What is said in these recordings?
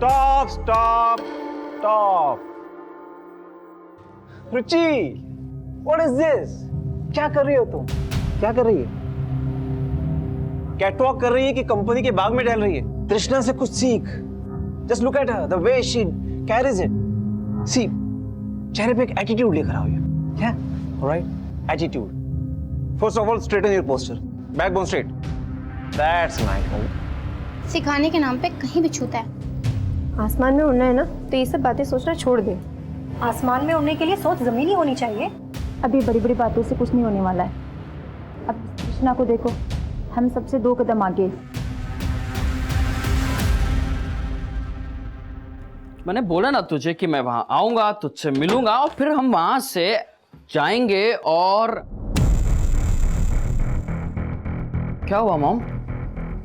Stop stop stop. Ruchi, what is this? क्या कर रही हो तुम? क्या कर रही है? कैटवॉक कर रही है कि कंपनी के बाग में टहल रही है? तृष्णा से कुछ सीख। Just look at her, the way she carries it. See, चेहरे पे एक एटीट्यूड लेकर आओ। Yeah, alright. Attitude. First of all, straighten your posture. Backbone straight. That's nice. सिखाने के नाम पे कहीं भी छूता है। आसमान में उड़ना है ना, तो ये सब बातें सोचना छोड़ दे। आसमान में उड़ने के लिए सोच जमीनी होनी चाहिए। अभी बड़ी बड़ी बातों से कुछ नहीं होने वाला है। अब कृष्णा को देखो, हम सबसे 2 कदम आगे। मैंने बोला ना तुझे कि मैं वहां आऊंगा, तुझसे मिलूंगा और फिर हम वहां से जाएंगे। और क्या हुआ मॉम?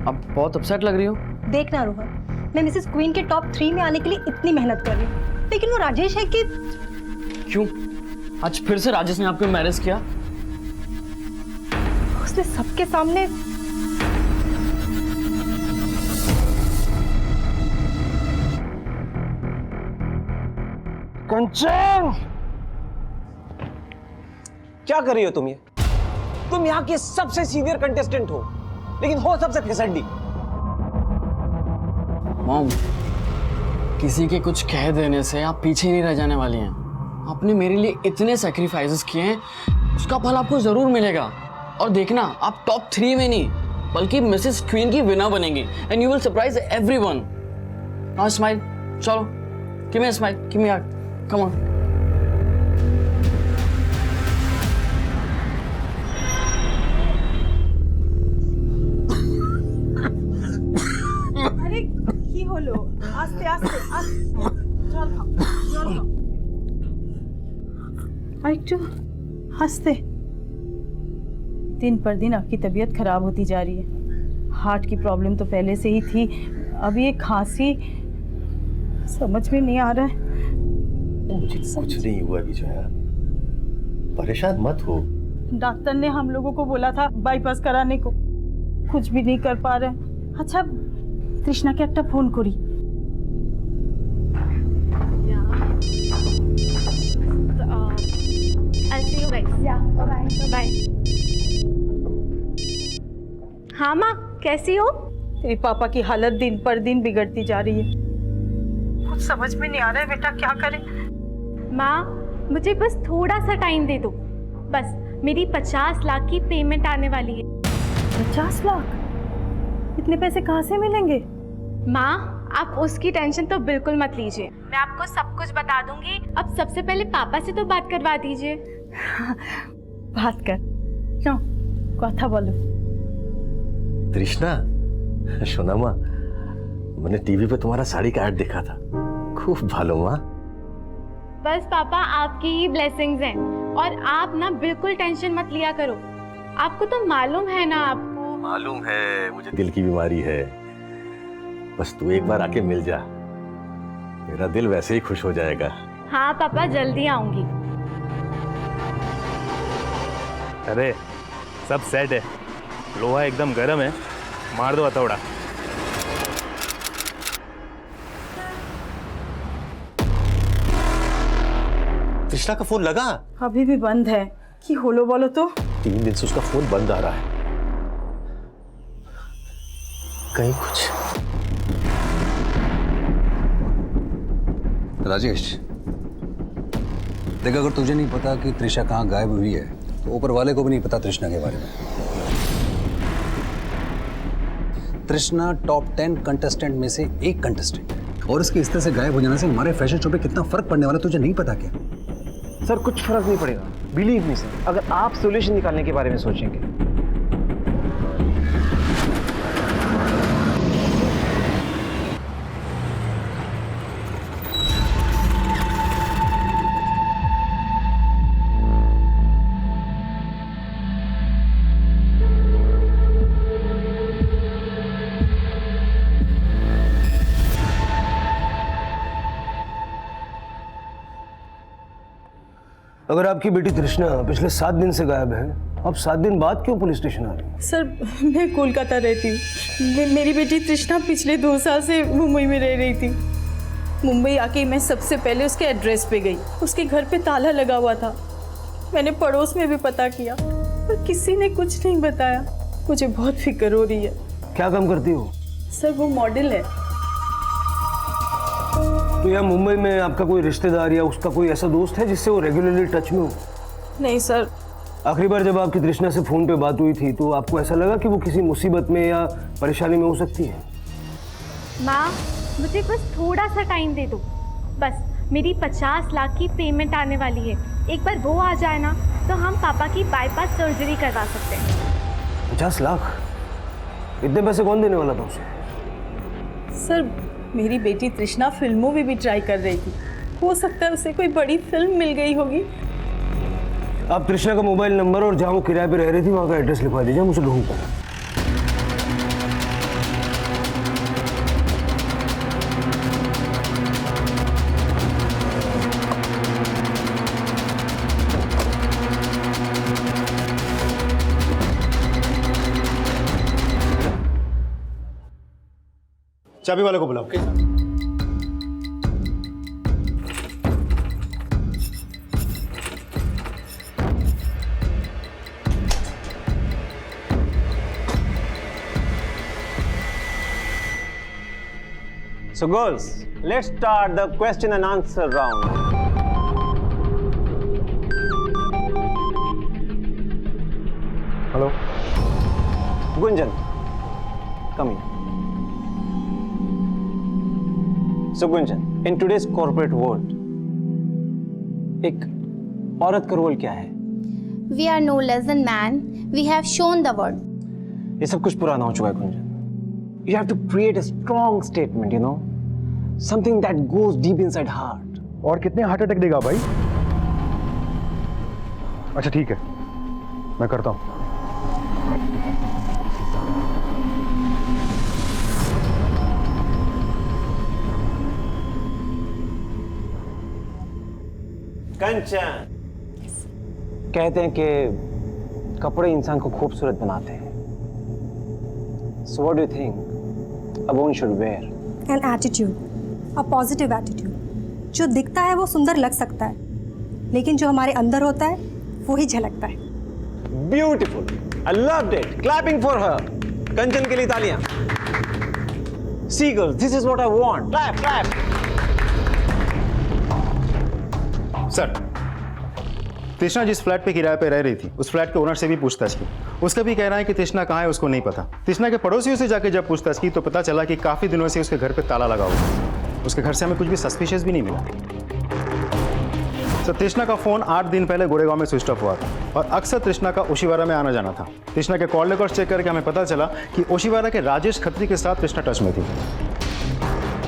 अब बहुत अपसेट लग रही हो। देखना रोहन, मैं मिसेस क्वीन के टॉप 3 में आने के लिए इतनी मेहनत कर रही हूँ, लेकिन वो राजेश है कि क्यों? आज फिर से राजेश ने आपको मैरिज किया? उसने सबके सामने कंचन, क्या कर रही हो तुम? ये तुम यहाँ की सबसे सीनियर कंटेस्टेंट हो, लेकिन हो सबसे फिसड्डी। मॉम, किसी के कुछ कह देने से आप पीछे नहीं रह जाने वाली हैं। आपने मेरे लिए इतने सैक्रिफाइसेस किए हैं, उसका फल आपको जरूर मिलेगा। और देखना, आप टॉप 3 में नहीं बल्कि मिसेस क्वीन की विनर बनेंगी and you will surprise everyone. Now smile, चलो, give me a smile, give me a hug, come on. अरे की হলো আস্তে আস্তে জল খাও জল খাও আর একটু আস্তে। दिन पर दिन आपकी तबीयत खराब होती जा रही है। हार्ट की प्रॉब्लम तो पहले से ही थी, अब ये खांसी समझ में नहीं आ रहा है। मुझे कुछ नहीं हुआ विजया, परेशान मत हो। डॉक्टर ने हम लोगों को बोला था बाईपास कराने को, कुछ भी नहीं कर पा रहे। अच्छा, तृष्णा के একটা फोन करी। I'll see you guys. Yeah, bye. Bye. हाँ माँ, कैसी हो? तेरे पापा की हालत दिन पर दिन बिगड़ती जा रही है। कुछ समझ में नहीं आ रहा है बेटा, क्या करें? माँ, मुझे बस थोड़ा सा टाइम दे दो। बस मेरी 50 लाख की पेमेंट आने वाली है। 50 लाख? इतने पैसे कहाँ से मिलेंगे? माँ, आप उसकी टेंशन तो बिल्कुल मत लीजिए, मैं आपको सब कुछ बता दूंगी। अब सबसे पहले पापा से तो बात करवा दीजिए। बात कर, क्यों, कथा बोलो। तृष्णा, शोना माँ, मैंने टीवी पे तुम्हारा साड़ी का ऐड देखा था, खूब भालो माँ। बस पापा, आपकी ही ब्लेसिंग्स हैं और आप ना बिल्कुल टेंशन मत लिया करो। आपको तो मालूम है ना, आपको मालूम है मुझे दिल की बीमारी है, बस तू एक बार आके मिल जा, मेरा दिल वैसे ही खुश हो जाएगा। हाँ पापा, जल्दी आऊंगी। अरे सब सेट है, लोहा एकदम गर्म है, मार दो हथौड़ा। तृष्णा का फोन लगा? अभी भी बंद है। कि होलो बोलो तो। 3 दिन से उसका फोन बंद आ रहा है, कहीं कुछ। राजेश देख, अगर तुझे नहीं पता कि तृषा कहाँ गायब हुई है तो ऊपर वाले को भी नहीं पता तृष्णा के बारे में। तृष्णा टॉप 10 कंटेस्टेंट में से एक कंटेस्टेंट, और इसके इस तरह से गायब हो जाने से हमारे फैशन शो पे कितना फर्क पड़ने वाला तुझे नहीं पता क्या? सर, कुछ फर्क नहीं पड़ेगा, बिलीव मी सर, अगर आप सॉल्यूशन निकालने के बारे में सोचेंगे। अगर आपकी बेटी तृष्णा पिछले 7 दिन से गायब है, अब 7 दिन बाद क्यों पुलिस स्टेशन आ रही है? सर, मैं कोलकाता रहती हूँ। मेरी बेटी तृष्णा पिछले 2 साल से मुंबई में रह रही थी। मुंबई आके मैं सबसे पहले उसके एड्रेस पे गई। उसके घर पे ताला लगा हुआ था। मैंने पड़ोस में भी पता किया पर किसी ने कुछ नहीं बताया। मुझे बहुत फिक्र हो रही है। क्या काम करती हो? सर वो मॉडल है। तो यहाँ मुंबई में आपका कोई रिश्तेदार या उसका कोई ऐसा दोस्त है जिससे वो रेगुलरली टच में हो? नहीं सर। आखिरी बार जब आपकी तृष्णा से फोन पे बात हुई थी तो आपको ऐसा लगा कि वो किसी मुसीबत में या परेशानी में हो सकती है? माँ मुझे बस थोड़ा सा टाइम दे दो। बस मेरी 50 लाख की पेमेंट आने वाली है। एक बार वो आ जाए ना तो हम पापा की बाईपास सर्जरी करवा सकते हैं। 50 लाख? इतने पैसे कौन देने वाला था उसे? सर मेरी बेटी तृष्णा फिल्मों में भी ट्राई कर रही थी। हो सकता है उसे कोई बड़ी फिल्म मिल गई होगी। आप तृष्णा का मोबाइल नंबर और जहाँ वो किराए पे रह रही थी वहाँ का एड्रेस लिखवा दीजिए, मुझे ढूंढता है। चाबी वाले को बुलाओ। So girls, let's start the question and answer round. Hello Gunjan, come here. So Gunjan, in today's corporate world, एक औरत का रोल क्या है? We are no less than man. We have shown the world. ये सब कुछ पुराना हो चुका है Gunjan. You have to create a strong statement, you know, something that goes deep inside heart. और कितने हार्ट अटैक देगा भाई? अच्छा ठीक है, मैं करता हूँ। कंचन, कहते हैं कि कपड़े इंसान को खूबसूरत बनाते हैं। So what do you think a woman should wear? An attitude, a positive attitude. जो दिखता है वो सुंदर लग सकता है, लेकिन जो हमारे अंदर होता है वो ही झलकता है। Beautiful. I loved it. Clapping for her. कंचन के लिए तालियां। See girls, this is what I want. Clap, clap. Sir, तृष्णा जिस फ्लैट पे किराए पे रह रही थी उस फ्लैट के ओनर से भी पूछताछ की। उसका भी कहना है कि तृष्णा कहाँ है उसको नहीं पता। तृष्णा के पड़ोसियों से जाके जब पूछताछ की तो पता चला कि काफ़ी दिनों से उसके घर पे ताला लगा हुआ। उसके घर से हमें कुछ भी सस्पिशियस भी नहीं मिला। सर, तृष्णा का फ़ोन 8 दिन पहले गोरेगांव में स्विच ऑफ हुआ था और अक्सर तृष्णा का ओशिवारा में आना जाना था। तृष्णा के कॉल रिकॉर्ड चेक करके हमें पता चला कि ओशिवारा के राजेश खत्री के साथ तृष्णा टच में थी।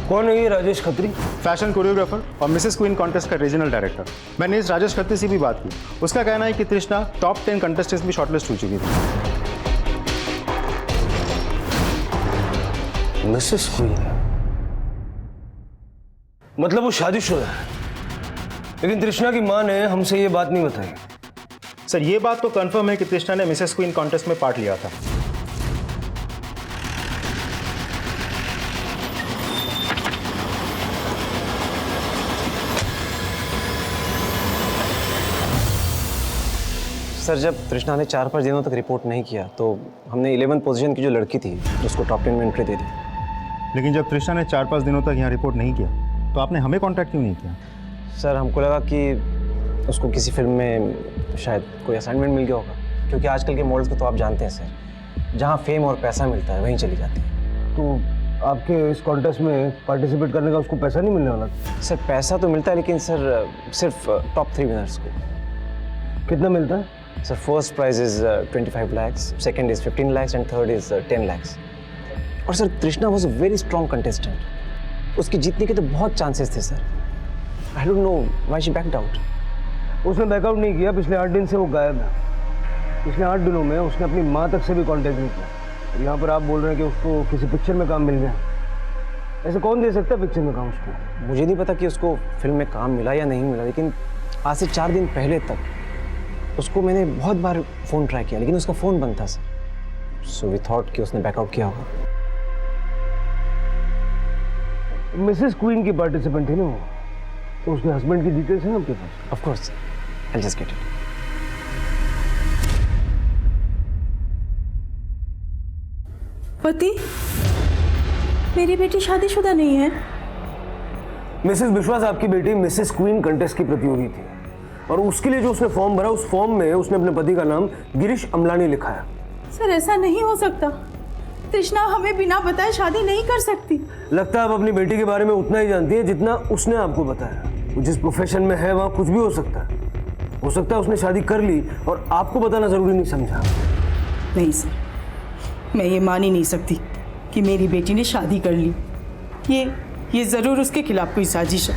कौन है ये राजेश खत्री? फैशन कोरियोग्राफर और मिसेस क्वीन कॉन्टेस्ट का रीजनल डायरेक्टर। मैंने इस राजेश खत्री से भी बात की। उसका कहना है कि तृष्णा टॉप 10 कंटेस्टेंट्स में शॉर्टलिस्ट हो चुकी थी। मिसेस क्वीन मतलब वो शादीशुदा है, लेकिन तृष्णा की मां ने हमसे ये बात नहीं बताई। सर, ये बात तो कंफर्म है कि तृष्णा ने मिसेस क्वीन कॉन्टेस्ट में पार्ट लिया था। सर, जब तृष्णा ने 4-5 दिनों तक रिपोर्ट नहीं किया तो हमने 11th पोजीशन की जो लड़की थी उसको टॉप 10 में एंट्री दे दी। लेकिन जब तृष्णा ने 4-5 दिनों तक यहाँ रिपोर्ट नहीं किया तो आपने हमें कांटेक्ट क्यों नहीं किया? सर, हमको लगा कि उसको किसी फिल्म में शायद कोई असाइनमेंट मिल गया होगा, क्योंकि आजकल के मॉडल्स को तो आप जानते हैं सर, जहाँ फेम और पैसा मिलता है वहीं चली जाती है। तो आपके इस कॉन्टेस्ट में पार्टिसिपेट करने का उसको पैसा नहीं मिलने वाला? सर, पैसा तो मिलता है, लेकिन सर सिर्फ टॉप 3 विनर्स को। कितना मिलता है? Sir, first prize is 25 lakhs, second is 15 lakhs and third is 10 lakhs। और sir, Trishna was a very strong contestant. उसके जीतने के तो बहुत चांसेस थे sir. I don't know why she backed out. उसने बैकआउट नहीं किया, पिछले 8 दिन से वो गायब है। पिछले 8 दिनों में उसने अपनी माँ तक से भी कांटेक्ट नहीं किया। यहाँ पर आप बोल रहे हैं कि उसको किसी पिक्चर में काम मिल गया। ऐसे कौन दे सकता है पिक्चर में काम उसको? मुझे नहीं पता कि उसको फिल्म में काम मिला या नहीं मिला, लेकिन आज से 4 दिन पहले तक उसको मैंने बहुत बार फ़ोन ट्राई किया, लेकिन उसका फ़ोन बंद था सर। सो वी थॉट कि उसने बैकआउट किया होगा। मिसेस क्वीन की पार्टिसिपेंट थी ना वो, तो उसके हस्बैंड की डिटेल्स है ना आपके पास? Of course I just get it. पति, मेरी बेटी शादीशुदा नहीं है। मिसेस विश्वास आपकी बेटी मिसेस क्वीन कंटेस्ट की प्रतियोगी थी और उसके लिए जो उसने फॉर्म भरा उस फॉर्म में उसने अपने पति का नाम गिरीश अमलानी लिखा है। सर ऐसा नहीं हो सकता। तृष्णा हमें बिना बताए शादी नहीं कर सकती। लगता है आप अपनी बेटी के बारे में उतना ही जानती है जितना उसने आपको बताया। वो जिस प्रोफेशन में है वहाँ कुछ भी हो सकता है। हो सकता है उसने शादी कर ली और आपको बताना जरूरी नहीं समझा। नहीं सर, मैं ये मान ही नहीं सकती कि मेरी बेटी ने शादी कर ली। ये जरूर उसके खिलाफ कोई साजिश है।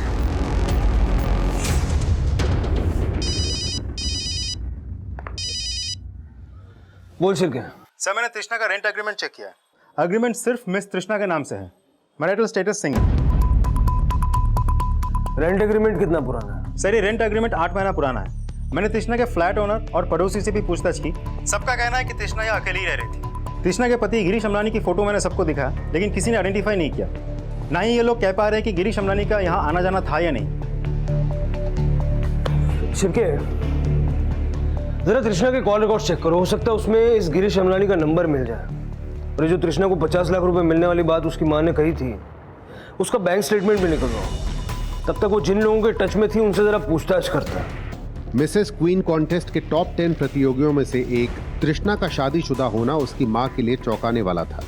बोल शिरके। सर मैंने तृष्णा का रेंट एग्रीमेंट चेक किया है। एग्रीमेंट सिर्फ मिस तृष्णा के नाम से है। Marital status single. Rent agreement कितना पुराना है? सर ये रेंट एग्रीमेंट 8 महीना पुराना है। मैंने तृष्णा के फ्लैट ओनर और पड़ोसी से भी पूछताछ की। सबका कहना है कि तृष्णा यहाँ अकेली ही रह रही थी। तृष्णा के पति गिरीश अमलानी की फोटो मैंने सबको दिखाया, लेकिन किसी ने आइडेंटिफाई नहीं किया। ना ही ये लोग कह पा रहे हैं कि गिरीश अमलानी का यहाँ आना जाना था या नहीं। शिरके, जरा तृष्णा के कॉल रिकॉर्ड चेक करो। हो सकता है उसमें इस गिरीश अमलानी का नंबर मिल जाए। और ये जो तृष्णा को 50 लाख रुपए मिलने वाली बात उसकी मां ने कही थी, उसका बैंक स्टेटमेंट भी निकलवाओ। तब तक वो जिन लोगों के टच में थी उनसे जरा पूछताछ करता है। मिसेस क्वीन कॉन्टेस्ट के टॉप 10 प्रतियोगियों में से एक तृष्णा का शादीशुदा होना उसकी मां के लिए चौंकाने वाला था।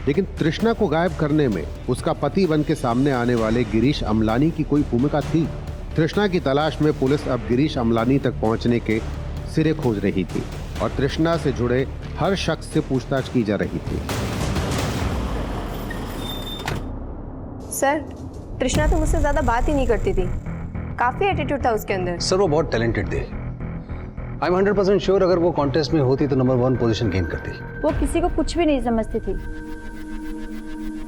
लेकिन तृष्णा को गायब करने में उसका पति बन के सामने आने वाले गिरीश अमलानी की कोई भूमिका थी। तृष्णा की तलाश में पुलिस अब गिरीश अमलानी तक पहुंचने के सिरे खोज रही थी और तृष्णा से जुड़े हर शख्स से पूछताछ की जा रही थी। सर, तृष्णा तो मुझसे ज्यादा बात ही नहीं करती थी। काफी एटीट्यूड था उसके अंदर। सर वो बहुत टैलेंटेड थी। आई एम 100% श्योर अगर वो कॉन्टेस्ट में होती तो नंबर 1 पोजीशन गेन करती। वो किसी को कुछ भी नहीं समझती थी।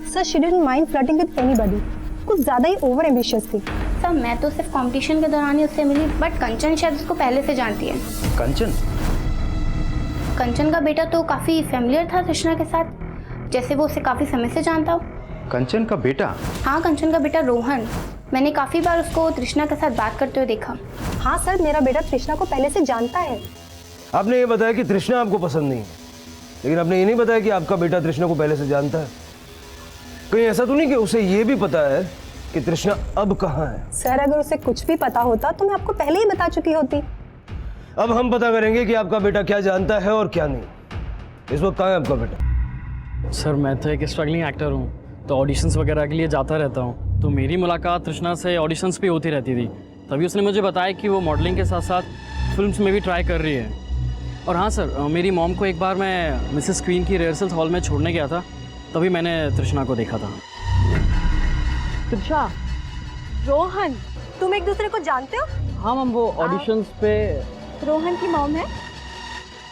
Sir she didn't mind flirting with anybody. कुछ ज्यादा ही ओवर एम्बिशियस थी। सर मैं तो सिर्फ कंपटीशन के दौरान ही उससे मिली, बट कंचन शायद उसको पहले से जानती है। कंचन? कंचन का बेटा तो काफी फेमिलियर था तृष्णा के साथ, जैसे वो उसे काफी समय से जानता हो। कंचन का बेटा? हाँ, कंचन का बेटा रोहन। मैंने काफी बार उसको तृष्णा के साथ बात करते हुए देखा। हाँ सर, मेरा बेटा तृष्णा को पहले से जानता है। आपने ये बताया कि तृष्णा आपको पसंद नहीं है, लेकिन आपने ये नहीं बताया कि आपका बेटा तृष्णा को पहले से जानता है। कहीं ऐसा तो नहीं कि उसे ये भी पता है कि तृष्णा अब कहाँ है? सर अगर उसे कुछ भी पता होता तो मैं आपको पहले ही बता चुकी होती। अब हम पता करेंगे कि आपका बेटा क्या जानता है और क्या नहीं। इस वक्त कहाँ है आपका बेटा? सर मैं तो एक स्ट्रगलिंग एक्टर हूँ, तो ऑडिशंस वगैरह के लिए जाता रहता हूँ। तो मेरी मुलाकात तृष्णा से ऑडिशंस भी होती रहती थी। तभी उसने मुझे बताया कि वो मॉडलिंग के साथ साथ फिल्म्स में भी ट्राई कर रही है। और हाँ सर, मेरी मॉम को एक बार मैं मिसेस क्वीन की रिहर्सल्स हॉल में छोड़ने गया था, तभी मैंने तृष्णा को देखा था। तृषा, रोहन, तुम एक दूसरे को जानते हो? हाँ मैम, वो ऑडिशंस पे। रोहन की मॉम है।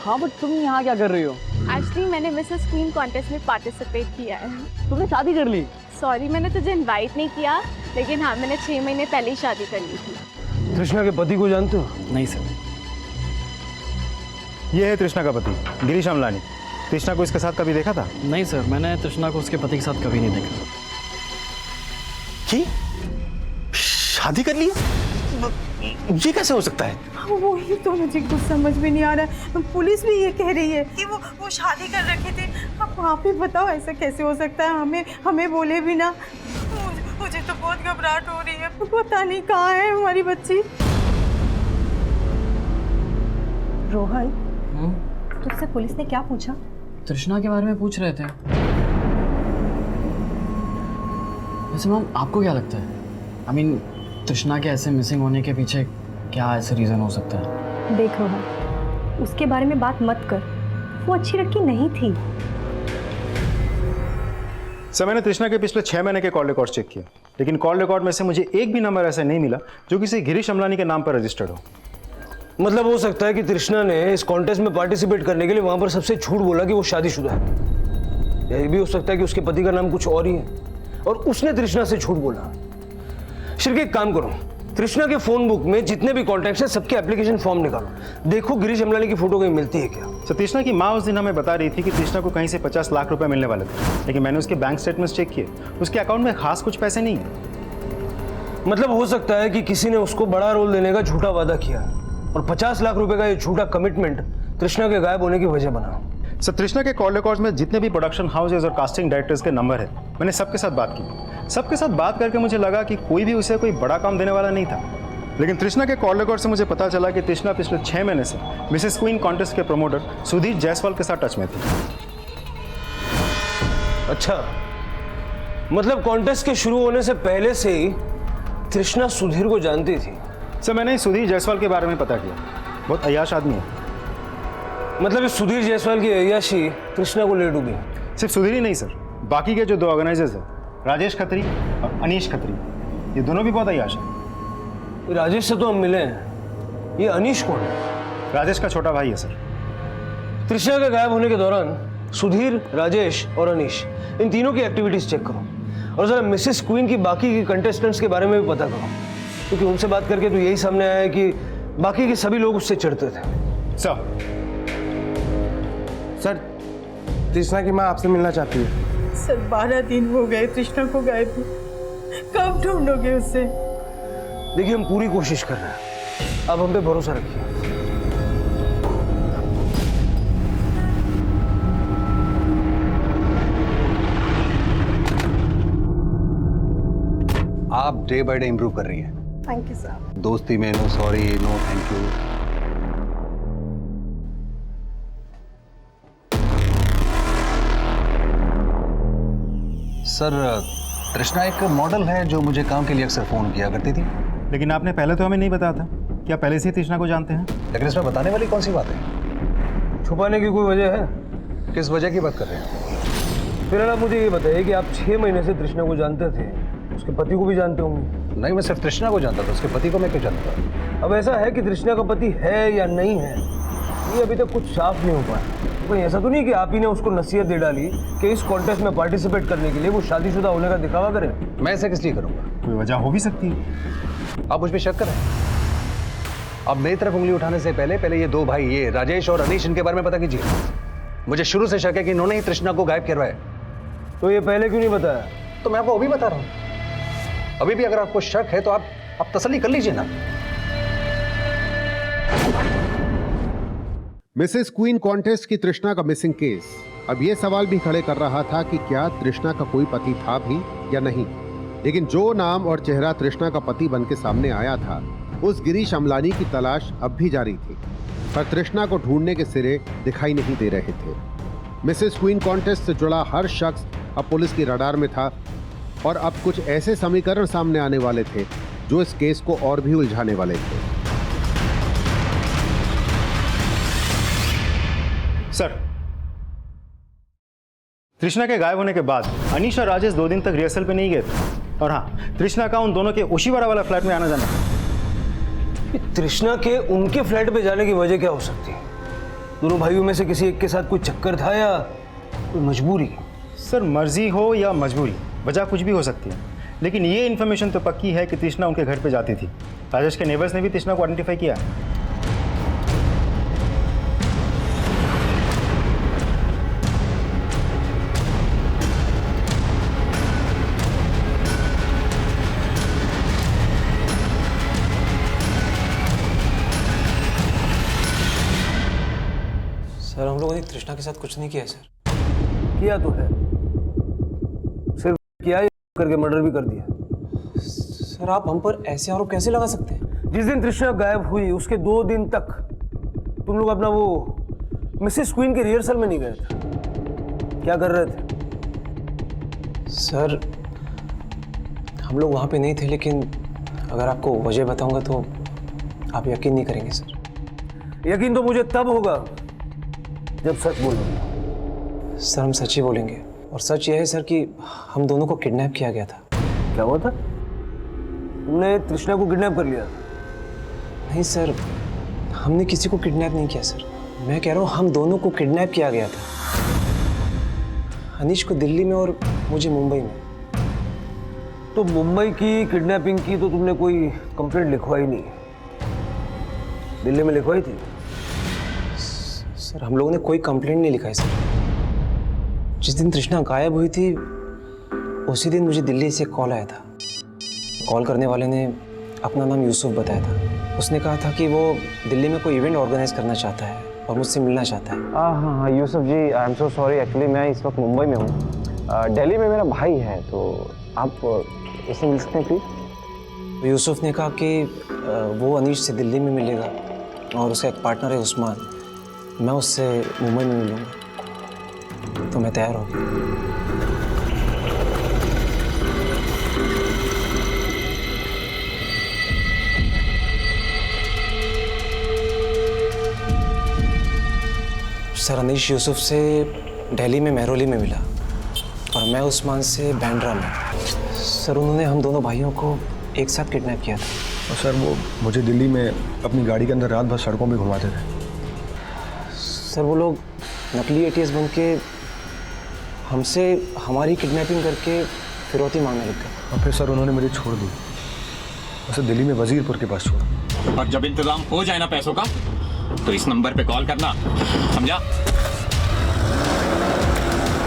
हाँ, बट तुम यहाँ क्या कर रही हो? एक्चुअली मैंने मिसेस क्वीन कॉन्टेस्ट में पार्टिसिपेट किया है। तुमने शादी कर ली? सॉरी, मैंने तुझे इनवाइट नहीं किया, लेकिन हाँ मैंने 6 महीने पहले ही शादी कर ली थी। तृष्णा के पति को जानते हो? नहीं सर। ये है तृष्णा का पति गिरीश अमलानी। तृष्णा को इसके साथ कभी देखा था? नहीं सर, मैंने तृष्णा को उसके पति के साथ कभी नहीं देखा। की? शादी कर ली? ये कैसे हो सकता है? वही तो मुझे कुछ समझ में नहीं आ रहा है। पुलिस भी ये कह रही है कि वो शादी कर रखे थे। अब आप ही बताओ ऐसा कैसे हो सकता है? हमें बोले भी ना। मुझे तो बहुत घबराहट हो रही है। पता नहीं कहाँ है हमारी बच्ची। रोहन, तुझसे पुलिस ने क्या पूछा? तृष्णा के बारे में पूछ रहे थे। वैसे मैम, आपको क्या लगता है? I mean, तृष्णा के ऐसे मिसिंग होने के पीछे क्या ऐसे रीज़न हो सकता है? देख रोहन, उसके बारे में बात मत कर। वो अच्छी लड़की नहीं थी। सर मैंने तृष्णा के पिछले 6 महीने के कॉल रिकॉर्ड चेक किया, लेकिन कॉल रिकॉर्ड में से मुझे एक भी नंबर ऐसा नहीं मिला जो किसी गिरीश अमलानी के नाम पर रजिस्टर्ड हो। मतलब हो सकता है कि तृष्णा ने इस कॉन्टेस्ट में पार्टिसिपेट करने के लिए वहां पर सबसे झूठ बोला कि वो शादीशुदा है। यह भी हो सकता है कि उसके पति का नाम कुछ और ही है और उसने तृष्णा से झूठ बोला। शिरके, एक काम करो, तृष्णा के फोन बुक में जितने भी कॉन्टैक्ट्स हैं सबके एप्लीकेशन फॉर्म निकालो, देखो गिरीश अमलानी की फोटो कहीं मिलती है क्या। तो तृष्णा की माँ उस दिन हमें बता रही थी कि तृष्णा को कहीं से 50 लाख रुपए मिलने वाले थे, लेकिन मैंने उसके बैंक स्टेटमेंट्स चेक किए, उसके अकाउंट में खास कुछ पैसे नहीं है। मतलब हो सकता है कि किसी ने उसको बड़ा रोल देने का झूठा वादा किया और 50 लाख रुपए का ये झूठा कमिटमेंट तृष्णा के गायब होने की वजह बना। सर, तृष्णा के कॉल रिकॉर्ड्स में जितने भी प्रोडक्शन हाउसेज और कास्टिंग डायरेक्टर्स के नंबर है, मैंने सबके साथ बात की। सबके साथ बात करके मुझे लगा कि कोई भी उसे कोई बड़ा काम देने वाला नहीं था, लेकिन तृष्णा के कॉल रिकॉर्ड से मुझे पता चला कि तृष्णा पिछले 6 महीने से मिसेस क्वीन कॉन्टेस्ट के प्रमोटर सुधीर जायसवाल के साथ टच में थी। अच्छा, मतलब कॉन्टेस्ट के शुरू होने से पहले से ही तृष्णा सुधीर को जानती थी। सर, मैंने सुधीर जायसवाल के बारे में पता किया, बहुत अय्याश आदमी है। मतलब इस सुधीर जायसवाल की अय्याशी तृष्णा को ले डूबी। सिर्फ सुधीर ही नहीं सर, बाकी के जो 2 ऑर्गेनाइजर्स हैं, राजेश खत्री और अनीश खत्री, ये दोनों भी बहुत अय्याश हैं। राजेश से तो हम मिले हैं, ये अनीश कौन है? राजेश का छोटा भाई है सर। तृष्णा के गायब होने के दौरान सुधीर, राजेश और अनीश, इन तीनों की एक्टिविटीज चेक करो और जरा मिसेस क्वीन की बाकी की कंटेस्टेंट्स के बारे में भी पता करो, क्योंकि उनसे बात करके तो यही सामने आया है कि बाकी के सभी लोग उससे चिढ़ते थे। सर, तृष्णा की माँ आपसे मिलना चाहती है। सर 12 दिन हो गए तृष्णा को गायब हुए, कब ढूंढोगे उसे? देखिए, हम पूरी कोशिश कर रहे हैं, अब हम पे भरोसा रखिए। आप डे बाय डे इंप्रूव कर रही हैं। Thank you sir. दोस्ती में no sorry, no thank you. Sir, Trishna एक मॉडल है जो मुझे काम के लिए अक्सर फोन किया करती थी। लेकिन आपने पहले तो हमें नहीं बताया था। क्या पहले से ही तृष्णा को जानते हैं? लेकिन इसमें बताने वाली कौन सी बात है? छुपाने की कोई वजह है? किस वजह की बात कर रहे हैं? फिर आप मुझे ये बताइए कि आप 6 महीने से तृष्णा को जानते थे, उसके पति को भी जानते होंगे। नहीं, मैं सिर्फ तृष्णा को जानता था, उसके पति को मैं क्यों जानता? अब ऐसा है कि तृष्णा का पति है या नहीं है, ये अभी तक कुछ साफ नहीं हो पाया। कोई ऐसा तो नहीं कि आप ही ने उसको नसीहत दे डाली कि इस कॉन्टेस्ट में पार्टिसिपेट करने के लिए वो शादीशुदा होने का दिखावा करे? मैं ऐसा किस लिए करूंगा? कोई वजह हो भी सकती है। आप मुझ पर शक करें। अब मेरी तरफ उंगली उठाने से पहले ये 2 भाई, ये राजेश और अनीश, इनके बारे में पता कीजिए। मुझे शुरू से शक है कि इन्होंने ही तृष्णा को गायब करवाया। तो ये पहले क्यों नहीं बताया? तो मैं आपको अभी बता रहा हूं। अभी भी अगर आपको शक है तो आप तसल्ली कर लीजिए ना। मिसेस क्वीन कॉन्टेस्ट की तृष्णा का मिसिंग केस अब यह सवाल भी खड़े कर रहा था कि क्या तृष्णा का कोई पति था भी या नहीं। लेकिन जो नाम और चेहरा तृष्णा का पति बन के सामने आया था, उस गिरीश अमलानी की तलाश अब भी जारी थी, पर तृष्णा को ढूंढने के सिरे दिखाई नहीं दे रहे थे। मिसेस क्वीन कॉन्टेस्ट से जुड़ा हर शख्स अब पुलिस की रडार में था और अब कुछ ऐसे समीकरण सामने आने वाले थे जो इस केस को और भी उलझाने वाले थे। सर, तृष्णा के गायब होने के बाद अनीश और राजेश 2 दिन तक रिहर्सल पे नहीं गए थे। और हाँ, तृष्णा का उन दोनों के ओशीवाड़ा वाला फ्लैट में आना जाना था। तृष्णा के उनके फ्लैट पे जाने की वजह क्या हो सकती है? दोनों भाइयों में से किसी एक के साथ कोई चक्कर था या कोई मजबूरी? सर, मर्जी हो या मजबूरी, वजह कुछ भी हो सकती है, लेकिन ये इन्फॉर्मेशन तो पक्की है कि तृष्णा उनके घर पे जाती थी। राजेश के नेबर्स ने भी तृष्णा को आइडेंटिफाई किया। सर, हम लोगों ने तृष्णा के साथ कुछ नहीं किया है सर। किया तो है, सिर्फ किया ही करके मर्डर भी कर दिया। सर, आप हम पर ऐसे आरोप कैसे लगा सकते हैं? जिस दिन तृष्णा गायब हुई उसके 2 दिन तक तुम लोग अपना वो मिसेस क्वीन के रिहर्सल में नहीं गए थे। क्या कर रहे थे? सर, हम लोग वहाँ पे नहीं थे, लेकिन अगर आपको वजह बताऊंगा तो आप यकीन नहीं करेंगे सर। यकीन तो मुझे तब होगा जब सच बोलूंगा। सर, हम सच ही बोलेंगे, और सच यह है सर कि हम दोनों को किडनैप किया गया था। क्या हुआ था? तुमने तृष्णा को किडनैप कर लिया? नहीं सर, हमने किसी को किडनैप नहीं किया सर। मैं कह रहा हूँ हम दोनों को किडनैप किया गया था। अनीश को दिल्ली में और मुझे मुंबई में। तो मुंबई की किडनैपिंग की तो तुमने कोई कंप्लेंट लिखवाई नहीं, दिल्ली में लिखवाई थी? सर हम लोगों ने कोई कंप्लेंट नहीं लिखा है सर। जिस दिन तृष्णा गायब हुई थी उसी दिन मुझे दिल्ली से कॉल आया था। कॉल करने वाले ने अपना नाम यूसुफ बताया था। उसने कहा था कि वो दिल्ली में कोई इवेंट ऑर्गेनाइज करना चाहता है और मुझसे मिलना चाहता है। हाँ Yusuf ji, I am so sorry, actually मैं इस वक्त मुंबई में हूँ। दिल्ली में मेरा भाई है, तो आप उससे मिल सकते हैं प्लीज? तो यूसुफ ने कहा कि वो अनीश से दिल्ली में मिलेगा और उसका एक पार्टनर है उस्मान, मैं उससे मुंबई में मिलूँगा। तो मैं तैयार हो गया। सर अनीश यूसुफ से दिल्ली में मेहरौली में मिला और मैं उस्मान से बैंड्रा में। सर उन्होंने हम दोनों भाइयों को एक साथ किडनैप किया था। और सर वो मुझे दिल्ली में अपनी गाड़ी के अंदर रात भर सड़कों पे घुमाते थे। सर वो लोग नकली एटीएस बन के हमसे हमारी किडनैपिंग करके फिरौती मांगने लग गए। और फिर सर उन्होंने मुझे छोड़ दी, उसे दिल्ली में वजीरपुर के पास छोड़ा। और जब इंतजाम हो जाए ना पैसों का तो इस नंबर पे कॉल करना, समझा?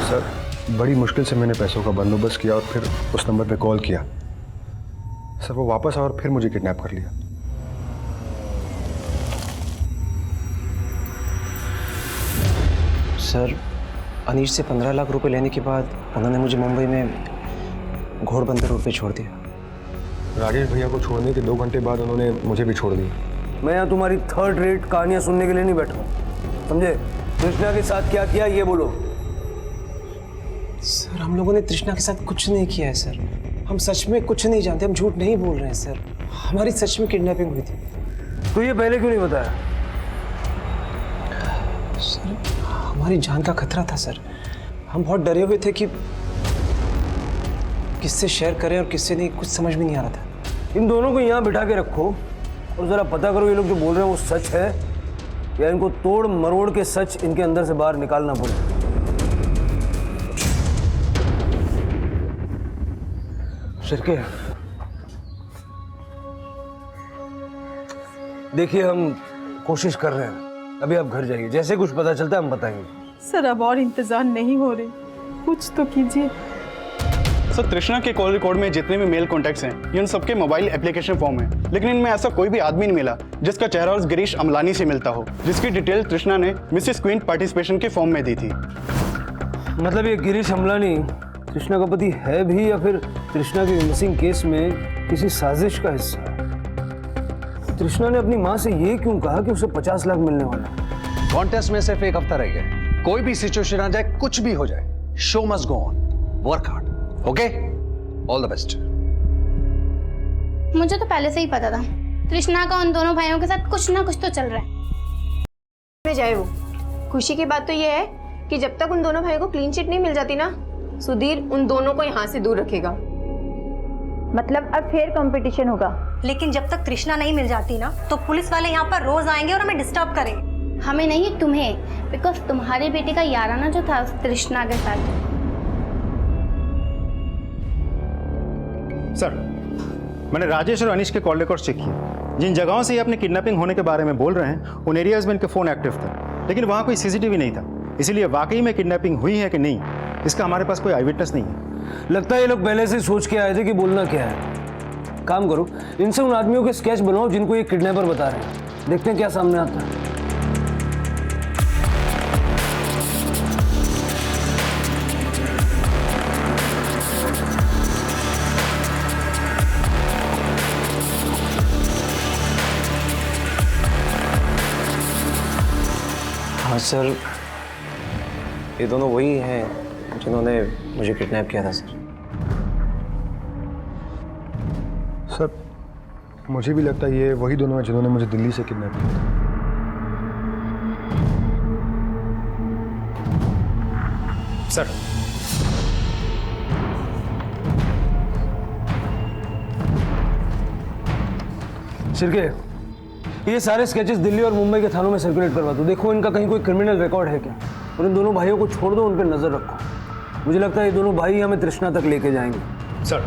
सर बड़ी मुश्किल से मैंने पैसों का बंदोबस्त किया और फिर उस नंबर पे कॉल किया। सर वो वापस आया और फिर मुझे किडनैप कर लिया। सर अनीश से 15 लाख रुपए लेने के बाद उन्होंने मुझे मुंबई में घोड़बंदर रोड पे छोड़ दिया। राजेश भैया को छोड़ने के 2 घंटे बाद उन्होंने मुझे भी छोड़ दिया। मैं यहाँ तुम्हारी थर्ड रेट कहानियाँ सुनने के लिए नहीं बैठा, समझे? तृष्णा के साथ क्या किया ये बोलो। सर हम लोगों ने तृष्णा के साथ कुछ नहीं किया है सर। हम सच में कुछ नहीं जानते, हम झूठ नहीं बोल रहे हैं सर। हमारी सच में किडनैपिंग हुई थी। तो ये पहले क्यों नहीं बताया? सर हमारी जान का खतरा था सर। हम बहुत डरे हुए थे कि किससे शेयर करें और किससे नहीं, कुछ समझ में नहीं आ रहा था। इन दोनों को यहाँ बिठा के रखो और ज़रा पता करो ये लोग जो बोल रहे हैं वो सच है या इनको तोड़ मरोड़ के सच इनके अंदर से बाहर निकालना पड़े। शिरके देखिए हम कोशिश कर रहे हैं, अभी आप घर जाइए, जैसे कुछ पता चलता है हम बताएंगे। सर अब और इंतजार नहीं हो रहे, कुछ तो कीजिए। सर तृष्णा के कॉल रिकॉर्ड में जितने भी मेल कॉन्टैक्ट्स हैं ये उन सबके मोबाइल एप्लीकेशन फॉर्म है, लेकिन इनमें ऐसा कोई भी आदमी नहीं मिला जिसका चेहरा उस गिरीश अमलानी से मिलता हो, जिसकी डिटेल तृष्णा ने मिसेस क्वीन पार्टिसिपेशन के फॉर्म में दी थी। मतलब ये गिरीश अमलानी तृष्णा का पति है भी या फिर तृष्णा के मिसिंग केस में किसी साजिश का हिस्सा है? तृष्णा ने अपनी माँ से ये क्यों कहा कि उसे 50 लाख मिलने वाला है? कॉन्टेस्ट में सिर्फ 1 हफ्ता रह गया, कोई भी सिचुएशन आ जाए, कुछ भी हो जाए, show must go on, work hard, okay? All the best. मुझे तो पहले से ही पता था तृष्णा का उन दोनों भाइयों के साथ कुछ ना कुछ तो चल रहा है। में जाए वो, खुशी की बात तो ये है कि जब तक उन दोनों भाइयों को क्लीन चिट नहीं मिल जाती ना, सुधीर उन दोनों को यहाँ से दूर रखेगा। मतलब अब फिर कंपटीशन होगा। लेकिन जब तक तृष्णा नहीं मिल जाती ना, तो पुलिस वाले यहाँ पर रोज आएंगे और हमें डिस्टर्ब करेंगे। हमें नहीं, तुम्हें, बिकॉज तुम्हारे बेटे का याराना जो था उस तृष्णा के साथ। सर मैंने राजेश और अनीश के कॉल रिकॉर्ड चेक किए। जिन जगहों से ये अपने किडनैपिंग होने के बारे में बोल रहे हैं उन एरियाज में इनके फ़ोन एक्टिव थे, लेकिन वहाँ कोई सीसीटीवी नहीं था। इसीलिए वाकई में किडनैपिंग हुई है कि नहीं इसका हमारे पास कोई आई विटनेस नहीं है। लगता है ये लोग पहले से सोच के आए थे कि बोलना क्या है। काम करो, इनसे उन आदमियों के स्केच बनाओ जिनको ये किडनैपर बता रहे हैं, देखते हैं क्या सामने आता है। हाँ सर, ये दोनों वही हैं जिन्होंने मुझे किडनैप किया था सर। सर मुझे भी लगता है ये वही दोनों हैं जिन्होंने मुझे दिल्ली से किडनैप किया था। सर शिरके, ये सारे स्केचेस दिल्ली और मुंबई के थानों में सर्कुलेट करवा दो। देखो इनका कहीं कोई क्रिमिनल रिकॉर्ड है क्या, और इन दोनों भाइयों को छोड़ दो, उन पर नजर रखो। मुझे लगता है ये दोनों भाई हमें तृष्णा तक लेके जाएंगे। सर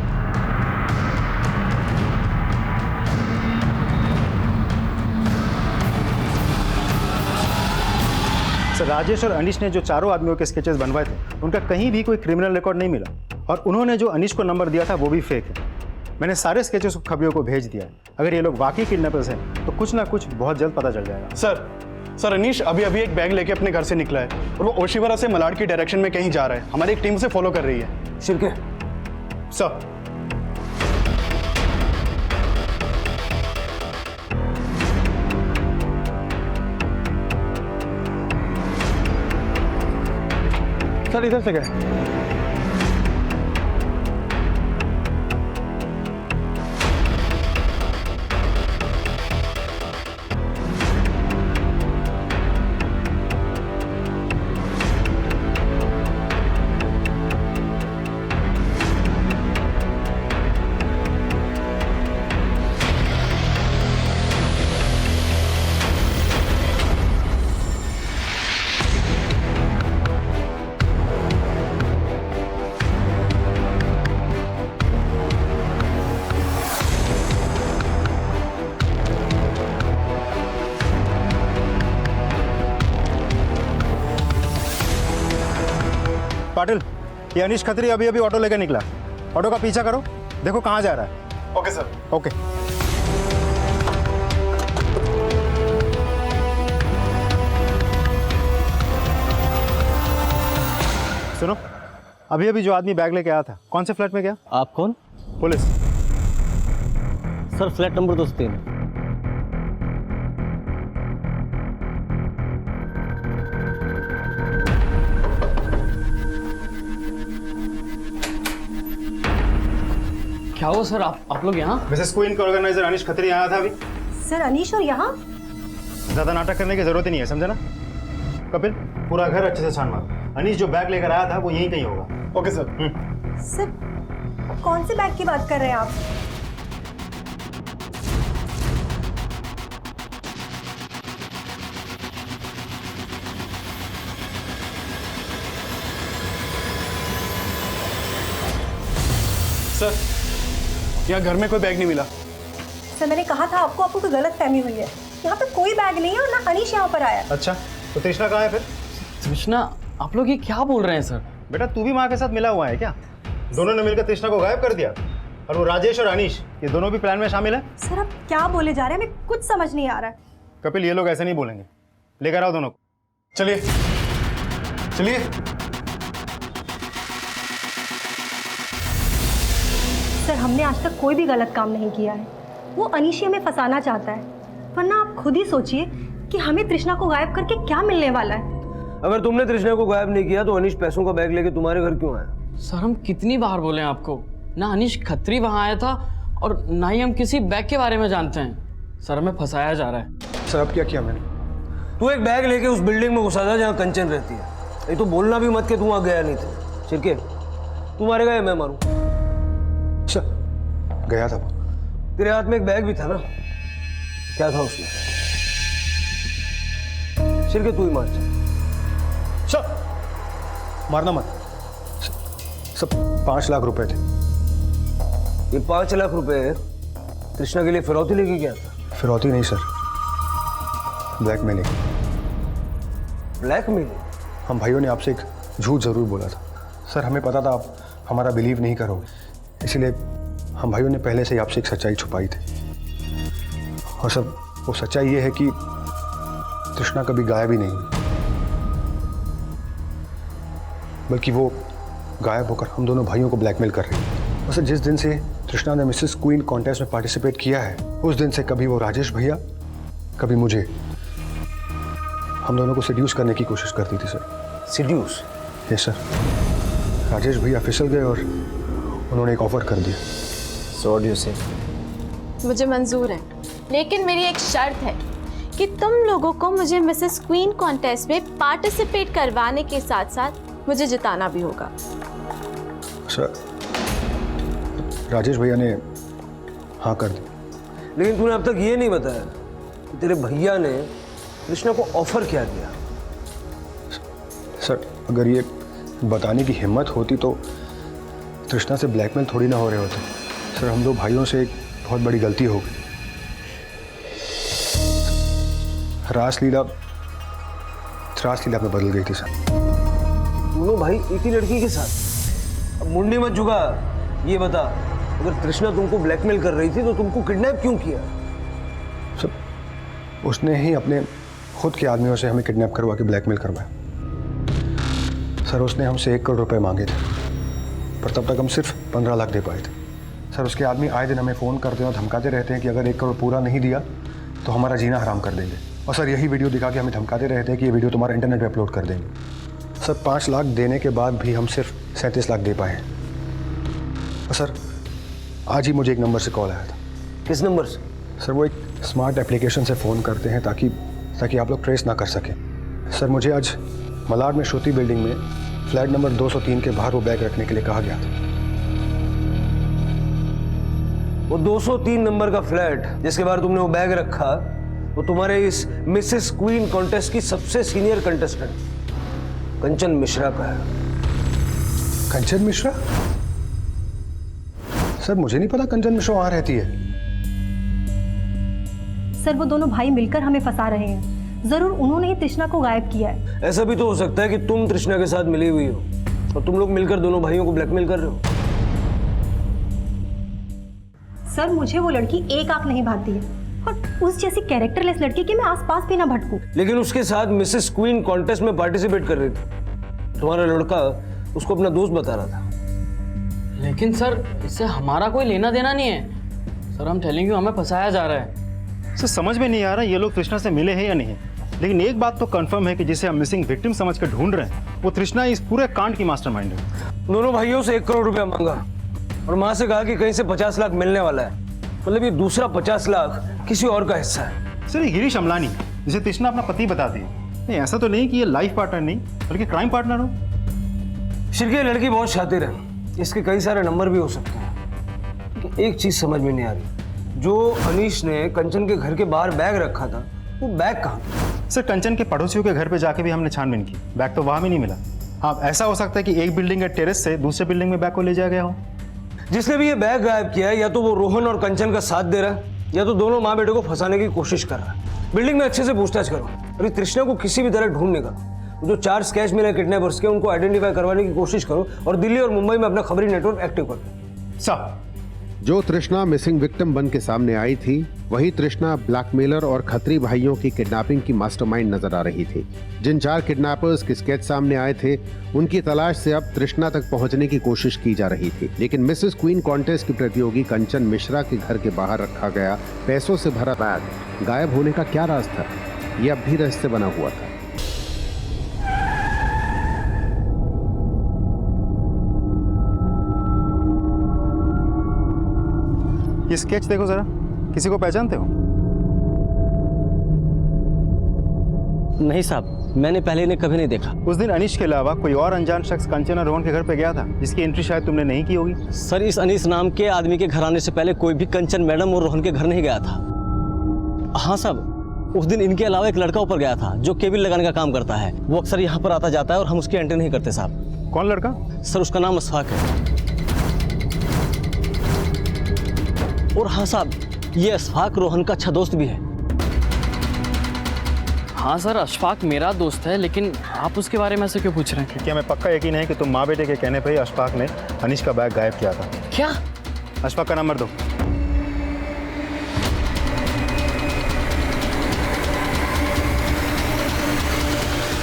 सर राजेश और अनीश ने जो चारों आदमियों के स्केचेस बनवाए थे उनका कहीं भी कोई क्रिमिनल रिकॉर्ड नहीं मिला और उन्होंने जो अनीश को नंबर दिया था वो भी फेक है। मैंने सारे स्केचेस खबियों को भेज दिया है। अगर ये लोग वाकई किडनैपर्स हैं तो कुछ ना कुछ बहुत जल्द पता चल जाएगा। सर अनीश अभी एक बैग लेके अपने घर से निकला है और वो ओशिवारा से मलाड की डायरेक्शन में कहीं जा रहा है। हमारी एक टीम उसे फॉलो कर रही है। शिरके सर सर इधर से गए। पाटिल, ये अनीश खत्री अभी ऑटो लेकर निकला। ऑटो का पीछा करो, देखो कहाँ जा रहा है। Okay sir. ओके। सुनो, अभी जो आदमी बैग लेके आया था कौन से फ्लैट में गया? आप कौन? पुलिस। Sir flat number 203। क्या हुआ सर, आप लोग यहाँ? मिसेस क्वीन का ऑर्गेनाइजर अनीश खत्री आया था अभी। सर अनीश और यहाँ? ज्यादा नाटक करने की जरूरत ही नहीं है, समझे ना? कपिल, पूरा घर अच्छे से छान मारो। अनीश जो बैग लेकर आया था वो यहीं कहीं होगा। Okay sir. सर कौन से बैग की बात कर रहे हैं आप? सर यहाँ घर में कोई बैग नहीं मिला। सर मैंने कहा था आपको कोई गलत फहमी हुई है। यहाँ पे कोई बैग नहीं है और ना अनीश यहाँ पर आया। अच्छा, तो तृष्णा कहाँ है फिर? तृष्णा, आप लोग ये क्या बोल रहे हैं सर? बेटा तू भी माँ के साथ मिला हुआ है क्या? दोनों ने मिलकर तृष्णा को गायब कर दिया और वो राजेश और अनीश ये दोनों भी प्लान में शामिल है। सर आप क्या बोले जा रहे हैं, हमें कुछ समझ नहीं आ रहा है। कपिल, ये लोग ऐसे नहीं बोलेंगे, लेकर आओ दोनों को। चलिए चलिए। सर हमने आज तक कोई भी गलत काम नहीं किया है। वो अनीश हमें फंसाना चाहता है, वरना आप खुद ही सोचिए कि हमें तृष्णा को गायब करके क्या मिलने वाला है। अगर तुमने तृष्णा को गायब नहीं किया तो अनीश पैसों का बैग लेके तुम्हारे घर क्यों आया? सर हम कितनी बार बोले आपको, ना अनीश खत्री वहाँ आया था और ना ही हम किसी बैग के बारे में जानते हैं। सर हमें फंसाया जा रहा है। सर अब क्या किया मैंने? तू एक बैग लेके उस बिल्डिंग में घुसा था जहाँ कंचन रहती है। ये तो बोलना भी मत कि तू वहाँ गया नहीं था। शिरके, तू मारेगा या मैं मारूं? गया था। तेरे हाथ में एक बैग भी था ना, क्या था उसमें? शिरके तू ही मार। मारना मत। सब 5 लाख रुपए थे। ये 5 लाख रुपए तृष्णा के लिए फिरौती लेके गया था? फिरौती नहीं सर, ब्लैकमेलिंग। ब्लैकमेलिंग? हम भाइयों ने आपसे एक झूठ जरूर बोला था सर। हमें पता था आप हमारा बिलीव नहीं करोगे, इसलिए हम भाइयों ने पहले से ही आपसे एक सच्चाई छुपाई थी। और सर वो सच्चाई ये है कि तृष्णा कभी गायब ही नहीं हुई, बल्कि वो गायब होकर हम दोनों भाइयों को ब्लैकमेल कर रही है। और सर जिस दिन से तृष्णा ने मिसेस क्वीन कॉन्टेस्ट में पार्टिसिपेट किया है, उस दिन से कभी वो राजेश भैया, कभी मुझे, हम दोनों को सिड्यूस करने की कोशिश करती थी sir. Seduce? Yes sir. Rajesh भैया फिसल गए और उन्होंने एक ऑफर कर दिया। सो व्हाट डू यू से? मुझे मंजूर है, लेकिन मेरी एक शर्त है कि तुम लोगों को मुझे मिसेस क्वीन कॉन्टेस्ट में पार्टिसिपेट करवाने के साथ साथ मुझे जिताना भी होगा। सर राजेश भैया ने हाँ कर दी। लेकिन तूने अब तक ये नहीं बताया कि तेरे भैया ने कृष्णा को ऑफर क्या दिया। सर अगर ये बताने की हिम्मत होती तो तृष्णा से ब्लैकमेल थोड़ी ना हो रहे होते। सर हम दो भाइयों से एक बहुत बड़ी गलती हो गई। रासलीला रास लीला में बदल गई थी सर। दोनों भाई एक ही लड़की के साथ। अब मुंडी मत झुका, ये बता, अगर तृष्णा तुमको ब्लैकमेल कर रही थी तो तुमको किडनैप क्यों किया? सर उसने ही अपने खुद के आदमियों से हमें किडनैप करवा के ब्लैकमेल करवाया। सर उसने हमसे 1 करोड़ रुपए मांगे थे, पर तब तक हम सिर्फ 15 लाख दे पाए थे। सर उसके आदमी आए दिन हमें फ़ोन करते हैं और धमकाते रहते हैं कि अगर 1 करोड़ पूरा नहीं दिया तो हमारा जीना हराम कर देंगे। और सर यही वीडियो दिखा के हमें धमकाते रहते हैं कि ये वीडियो तुम्हारा इंटरनेट पे अपलोड कर देंगे। सर 5 लाख देने के बाद भी हम सिर्फ 37 लाख दे पाए। और सर आज ही मुझे एक नंबर से कॉल आया था। किस नंबर से? सर वो एक स्मार्ट एप्लीकेशन से फ़ोन करते हैं ताकि आप लोग ट्रेस ना कर सकें। सर मुझे आज मलाड में श्रुति बिल्डिंग में फ्लैट नंबर 203 के बाहर वो बैग रखने के लिए कहा गया था। वो 203 नंबर का फ्लैट जिसके बाहर तुमने वो बैग रखा, वो तुम्हारे इस मिसेस क्वीन कॉन्टेस्ट की सबसे सीनियर कंटेस्टेंट कंचन मिश्रा का है। कंचन मिश्रा? सर मुझे नहीं पता कंचन मिश्रा वहां रहती है। सर वो दोनों भाई मिलकर हमें फंसा रहे हैं। जरूर उन्होंने ही तृष्णा को गायब किया है। ऐसा भी तो हो सकता है कि तुम तृष्णा के साथ मिली हुई हो और तुम लोग मिलकर दोनों भाइयों को ब्लैकमेल कर रहे हो। सर मुझे वो लड़की एक आंख नहीं भाती है और उस जैसी कैरेक्टरलेस लड़की के मैं आसपास भी ना भटकूं। लेकिन उसके साथ मिसेस क्वीन कॉन्टेस्ट में पार्टिसिपेट कर रही थी। तुम्हारा लड़का उसको अपना दोस्त बता रहा था। लेकिन सर इससे हमारा कोई लेना देना नहीं है सर। हम टेलिंग यू, हमें फंसाया जा रहा है। सर समझ में नहीं आ रहा ये लोग तृष्णा से मिले हैं या नहीं, लेकिन एक बात तो कंफर्म है कि जिसे हम मिसिंग विक्टिम समझ कर ढूंढ रहे हैं वो तृष्णा इस पूरे कांड की मास्टरमाइंड है। दोनों भाइयों से 1 करोड़ रुपया मांगा और मां से कहा कि कहीं से 50 लाख मिलने वाला है। मतलब ये दूसरा 50 लाख किसी और का हिस्सा है। सर ये गिरीश अमलानी जिसे तृष्णा अपना पति बताती है। नहीं ऐसा तो नहीं कि ये लाइफ पार्टनर नहीं बल्कि क्राइम पार्टनर हो। शिरके लड़की बहुत शातिर है, इसके कई सारे नंबर भी हो सकते हैं। लेकिन एक चीज समझ में नहीं आ रही, जो अनीश ने कंचन के घर के बाहर बैग रखा था वो बैग कहाँ था? सर कंचन के पड़ोसियों के घर पे जाके भी हमने छानबीन की, बैग तो वहां भी नहीं मिला। हाँ ऐसा हो सकता है कि एक बिल्डिंग के टेरेस से दूसरे बिल्डिंग में बैग को ले जाया गया हो। जिसने भी ये बैग गायब किया है या तो वो रोहन और कंचन का साथ दे रहा है या तो दोनों माँ बेटे को फंसाने की कोशिश कर रहा है। बिल्डिंग में अच्छे से पूछताछ करो और तृष्णा को किसी भी तरह ढूंढ निकालो। जो 4 स्केच मिले किडनैपर्स के उनको आइडेंटिफाई करवाने की कोशिश करो और दिल्ली और मुंबई में अपना खबरी नेटवर्क एक्टिव करो। सर जो तृष्णा मिसिंग विक्टिम बन के सामने आई थी वही तृष्णा ब्लैकमेलर और खत्री भाइयों की किडनैपिंग की मास्टरमाइंड नजर आ रही थी। जिन 4 किडनैपर्स के स्केच सामने आए थे उनकी तलाश से अब तृष्णा तक पहुंचने की कोशिश की जा रही थी। लेकिन मिसेस क्वीन कॉन्टेस्ट की प्रतियोगी कंचन मिश्रा के घर के बाहर रखा गया पैसों से भरा बैग गायब होने का क्या राज था, ये अब भी रहस्य बना हुआ था। ये स्केच देखो जरा, किसी को पहचानते हो? नहीं साहब, मैंने पहले इन्हें कभी नहीं देखा। उस दिन अनीश के अलावा कोई और अनजान शख्स कंचन और रोहन के घर पे गया था जिसकी एंट्री शायद तुमने नहीं की होगी। सर इस अनीस नाम के आदमी के घर आने से पहले कोई भी कंचन मैडम और रोहन के घर नहीं गया था। हाँ साहब, उस दिन इनके अलावा एक लड़का ऊपर गया था जो केबिल लगाने का काम करता है। वो अक्सर यहाँ पर आता जाता है और हम उसकी एंट्री नहीं करते साहब। कौन लड़का? सर उसका नाम अशफाक है। और हाँ साहब, ये अशफाक रोहन का अच्छा दोस्त भी है। हाँ सर, अशफाक मेरा दोस्त है, लेकिन आप उसके बारे में ऐसे क्यों पूछ रहे हैं? क्या हमें पक्का यकीन है कि तुम माँ बेटे के कहने पे ही अशफाक ने अनीश का बैग गायब किया था? क्या? अशफाक का नंबर दो।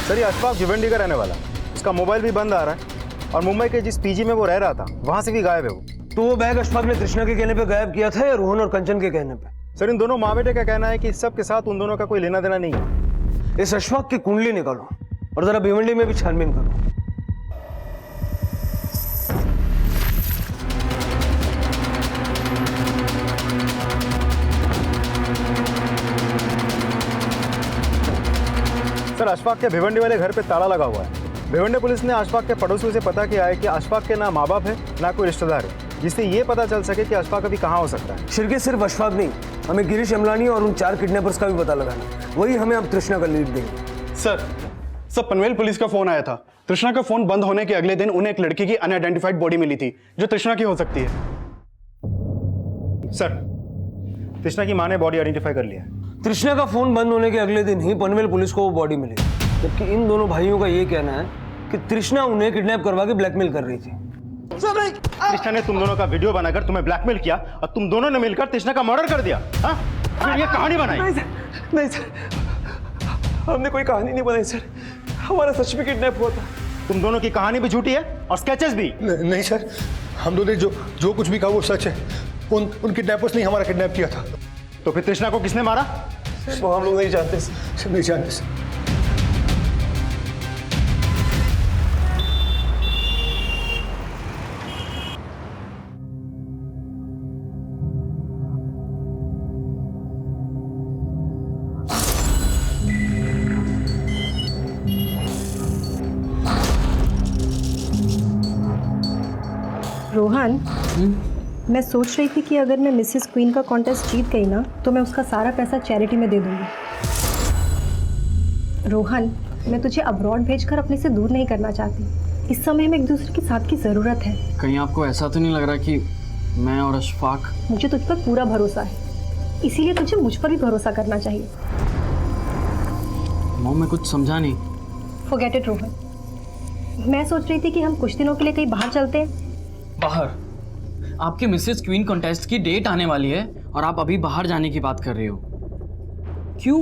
सर ये अशफाक भिवंडी का रहने वाला, उसका मोबाइल भी बंद आ रहा है और मुंबई के जिस पीजी में वो रह रहा था वहां से भी गायब है वो। तो वो बैग अशफाक ने तृष्णा के कहने पे गायब किया था या रोहन और कंचन के कहने पे? सर इन दोनों माँ बेटे का कहना है कि इस सब के साथ उन दोनों का कोई लेना देना नहीं है। इस अशफाक की कुंडली निकालो और जरा भिवंडी में भी छानबीन करो। सर अशफाक के भिवंडी वाले घर पे ताला लगा हुआ है। भिवंडी पुलिस ने अशफाक के पड़ोसियों से पता किया है कि अशफाक के ना माँ बाप है ना कोई रिश्तेदार है, जिससे ये पता चल सके कि अशफाक अभी कहाँ हो सकता है। शिरके सिर्फ अशफाक नहीं, हमें गिरीश अमलानी और उन 4 किडनैपर्स का भी पता लगाना। वही हमें अब तृष्णा का लीड देंगे। सर पनवेल पुलिस का फोन आया था। तृष्णा का फोन बंद होने के अगले दिन उन्हें एक लड़की की अनआइडेंटिफाइड बॉडी मिली थी जो तृष्णा की हो सकती है। सर तृष्णा की माँ ने बॉडी आइडेंटिफाई कर लिया है। तृष्णा का फोन बंद होने के अगले दिन ही पनवेल पुलिस को वो बॉडी मिली। जबकि इन दोनों भाइयों का ये कहना है कि तृष्णा उन्हें किडनैप करवा के ब्लैकमेल कर रही थी। तृष्णा ने तुम दोनों का वीडियो बनाकर तुम्हें ब्लैकमेल किया और तुम दोनों ने मिलकर तृष्णा का मर्डर कर दिया। हाँ? फिर ये कहानी बनाई। नहीं सर, हमने कोई कहानी नहीं बनाई सर, हमारा सच में किडनैप हुआ था। तुम दोनों की कहानी भी झूठी है और स्केचेस भी। नहीं सर, हम दोनों ने जो कुछ भी कहा वो सच है। उन किडनैपर्स ने हमारा किडनैप किया था। तो फिर तृष्णा को किसने मारा? वो हम लोग नहीं जानते सर। नहीं जानते सर। रोहन, मैं सोच रही थी कि अगर मैं मिसेस क्वीन का कॉन्टेस्ट जीत गई ना तो मैं उसका सारा पैसा चैरिटी में दे दूंगी। रोहन, मैं तुझे अब्रॉड भेजकर अपने से दूर नहीं करना चाहती। इस समय में एक दूसरे के साथ की ज़रूरत है। कहीं आपको ऐसा तो नहीं लग रहा कि मैं और अशफाक? मुझे तुझ पर पूरा भरोसा है, इसीलिए तुझे मुझ पर भी भरोसा करना चाहिए। मॉम, मैं कुछ समझा नहीं। Forget it Rohan. मैं सोच रही थी कि हम कुछ दिनों के लिए कहीं बाहर चलते हैं। बाहर? आपके मिसेस क्वीन कॉन्टेस्ट की डेट आने वाली है और आप अभी बाहर जाने की बात कर रहे हो? क्यों?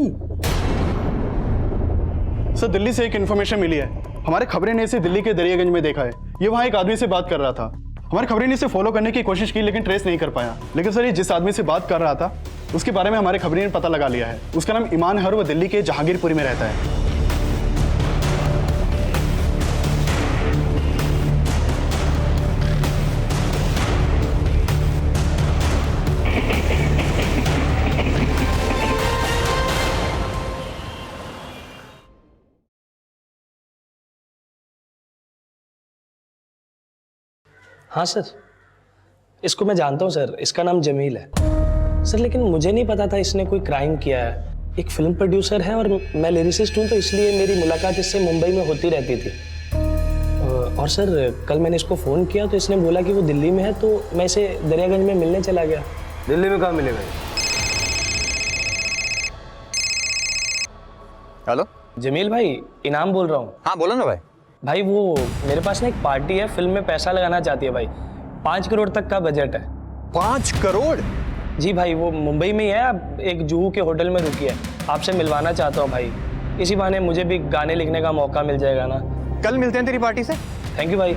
सर, दिल्ली से एक इन्फॉर्मेशन मिली है। हमारे खबरें ने इसे दिल्ली के दरियागंज में देखा है। ये वहाँ एक आदमी से बात कर रहा था। हमारी खबरें ने इसे फॉलो करने की कोशिश की लेकिन ट्रेस नहीं कर पाया। लेकिन सर, ये जिस आदमी से बात कर रहा था उसके बारे में हमारे खबरें ने पता लगा लिया है। उसका नाम ईमान है और वो दिल्ली के जहांगीरपुरी में रहता है। हाँ सर, इसको मैं जानता हूँ सर, इसका नाम जमील है सर, लेकिन मुझे नहीं पता था इसने कोई क्राइम किया है। एक फिल्म प्रोड्यूसर है और मैं लिरिसिस्ट हूँ, तो इसलिए मेरी मुलाकात इससे मुंबई में होती रहती थी। और सर, कल मैंने इसको फ़ोन किया तो इसने बोला कि वो दिल्ली में है, तो मैं इसे दरियागंज में मिलने चला गया। दिल्ली में कहाँ मिलेगा? हेलो जमील भाई, इनाम बोल रहा हूँ। हाँ बोलो ना भाई। भाई वो मेरे पास ना एक पार्टी है, फिल्म में पैसा लगाना चाहती है भाई। 5 करोड़ तक का बजट है। 5 करोड़? जी भाई, वो मुंबई में ही है, अब एक जुहू के होटल में रुकी है। आपसे मिलवाना चाहता हूँ भाई, इसी बहाने मुझे भी गाने लिखने का मौका मिल जाएगा ना। कल मिलते हैं तेरी पार्टी से। थैंक यू भाई।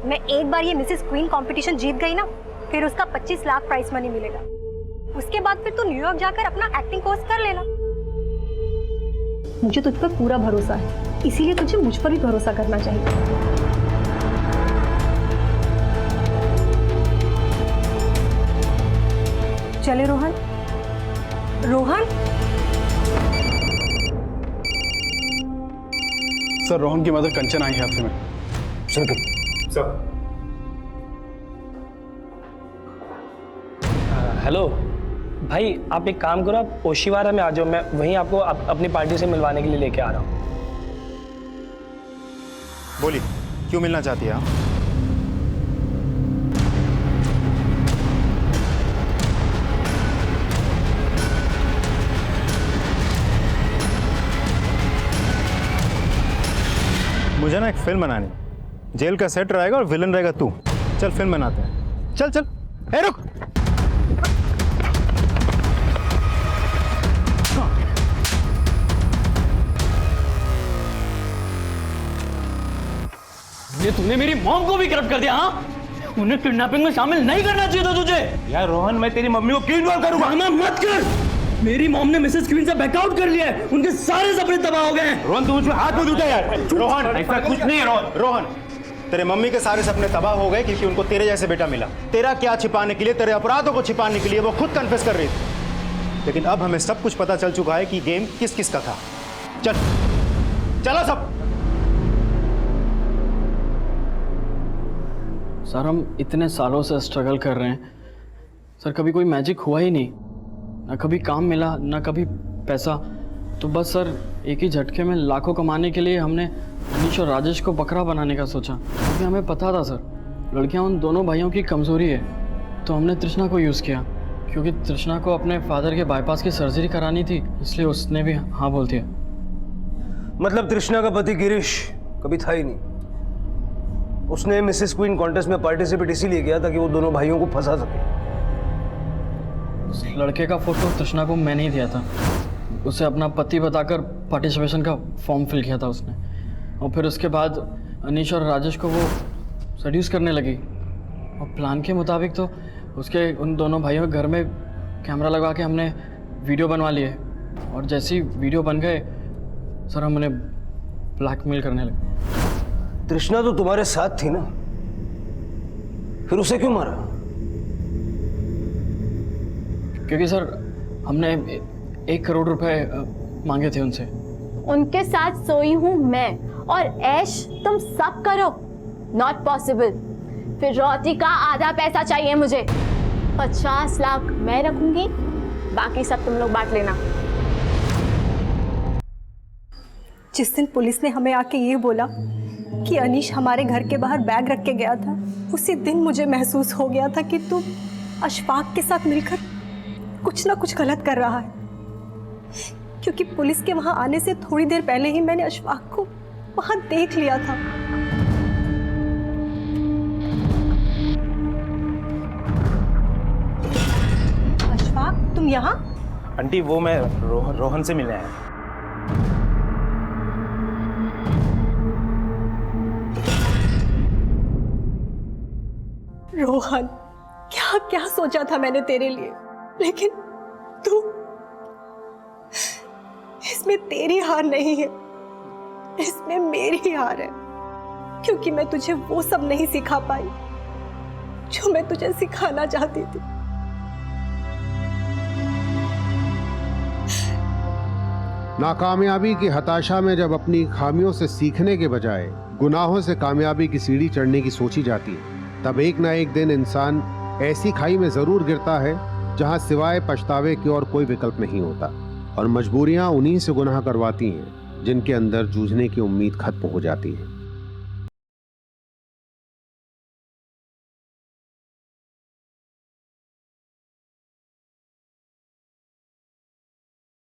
मैं एक बार ये मिसेस क्वीन कंपटीशन जीत गई ना, फिर उसका 25 लाख प्राइस मनी मिलेगा। उसके बाद फिर तू न्यूयॉर्क जाकर अपना एक्टिंग कोर्स कर लेना। मुझे तुझ पर पूरा भरोसा है, इसीलिए तुझे मुझ पर भी भरोसा करना चाहिए। चले रोहन। रोहन, सर, रोहन की मदर कंचन आई है आपसे में। सर, हेलो भाई, आप एक काम करो, आप ओशिवारा में आ जाओ, मैं वहीं आपको अपनी पार्टी से मिलवाने के लिए लेके आ रहा हूँ। बोलिए, क्यों मिलना चाहती है आप? मुझे ना एक फिल्म बनानी, जेल का सेट रहेगा और विलन रहेगा तू। चल फिल्म बनाते हैं, चल चल। ए रुक, ये तूने मेरी मॉम को भी करप्ट कर दिया। हाँ, उन्हें किडनैपिंग में शामिल नहीं करना चाहिए था तुझे। यार रोहन, मैं तेरी मम्मी को क्यों इन्वॉल्व करूंगा? ड्रामा मत कर। मेरी मॉम ने मिसेस क्वीन से बैकआउट कर लिया है, उनके सारे सपने तबाह हो गए हैं। रोहन, तू मुझे हाथ मत उठा यार। रोहन, ऐसा कुछ नहीं है। रोहन, रोहन, तेरे मम्मी के सारे सपने तबाह हो गए क्योंकि उनको तेरे जैसे बेटा मिला। तेरा क्या छिपाने के लिए, तेरे अपराधों को छिपाने के लिए वो खुद कन्फेस कर रही थी। लेकिन अब हमें सब कुछ पता चल चुका है कि गेम किस किस का था। चल चलो सब। सर, हम इतने सालों से स्ट्रगल कर रहे हैं सर, कभी कोई मैजिक हुआ ही नहीं। ना कभी काम मिला, ना कभी पैसा। तो बस सर, एक ही झटके में लाखों कमाने के लिए हमने अनीश और राजेश को बकरा बनाने का सोचा, क्योंकि हमें पता था सर लड़कियां उन दोनों भाइयों की कमजोरी है, तो हमने तृष्णा को यूज़ किया क्योंकि तृष्णा को अपने फादर के बाईपास की सर्जरी करानी थी, इसलिए उसने भी हाँ बोल दिया। मतलब तृष्णा का पति गिरीश कभी था ही नहीं। उसने मिसेस क्वीन कॉन्टेस्ट में पार्टिसिपेट इसीलिए किया ताकि वो दोनों भाइयों को फंसा सके। उस लड़के का फोटो तृष्णा को मैंने ही दिया था। उसे अपना पति बताकर पार्टिसिपेशन का फॉर्म फिल किया था उसने, और फिर उसके बाद अनीश और राजेश को वो सड्यूस करने लगी। और प्लान के मुताबिक तो उसके उन दोनों भाइयों के घर में कैमरा लगा के हमने वीडियो बनवा लिए, और जैसे ही वीडियो बन गए सर हम उन्हें ब्लैकमेल करने लगे। तृष्णा तो तुम्हारे साथ थी ना, फिर उसे क्यों मारा? क्योंकि सर हमने 1 करोड़ रुपए मांगे थे उनसे। उनके साथ सोई हूँ मैं, और ऐश तुम सब करो, नॉट पॉसिबल। फिर रोटी का आधा पैसा चाहिए मुझे। 50 लाख मैं रखूंगी, बाकी सब तुम लोग बांट लेना। जिस दिन पुलिस ने हमें आके ये बोला कि अनीश हमारे घर के बाहर बैग रख के गया था, उसी दिन मुझे महसूस हो गया था कि तू अशफाक के साथ मिलकर कुछ ना कुछ गलत कर रहा है। क्योंकि पुलिस के वहां आने से थोड़ी देर पहले ही मैंने अशफाक को वहां देख लिया था। अशफाक, तुम यहाँ? आंटी वो मैं रोहन से मिलने आया। रोहन, क्या क्या सोचा था मैंने तेरे लिए, लेकिन तू, इसमें तेरी हार नहीं है, इसमें मेरी हार है। क्योंकि मैं तुझे वो सब नहीं सिखा पाई जो मैं तुझे सिखाना चाहती थी। नाकामयाबी की हताशा में जब अपनी खामियों से सीखने के बजाय गुनाहों से कामयाबी की सीढ़ी चढ़ने की सोची जाती है, तब एक ना एक दिन इंसान ऐसी खाई में जरूर गिरता है जहां सिवाय पछतावे की और कोई विकल्प नहीं होता, और मजबूरियां उन्हीं से गुनाह करवाती हैं जिनके अंदर जूझने की उम्मीद खत्म हो जाती है।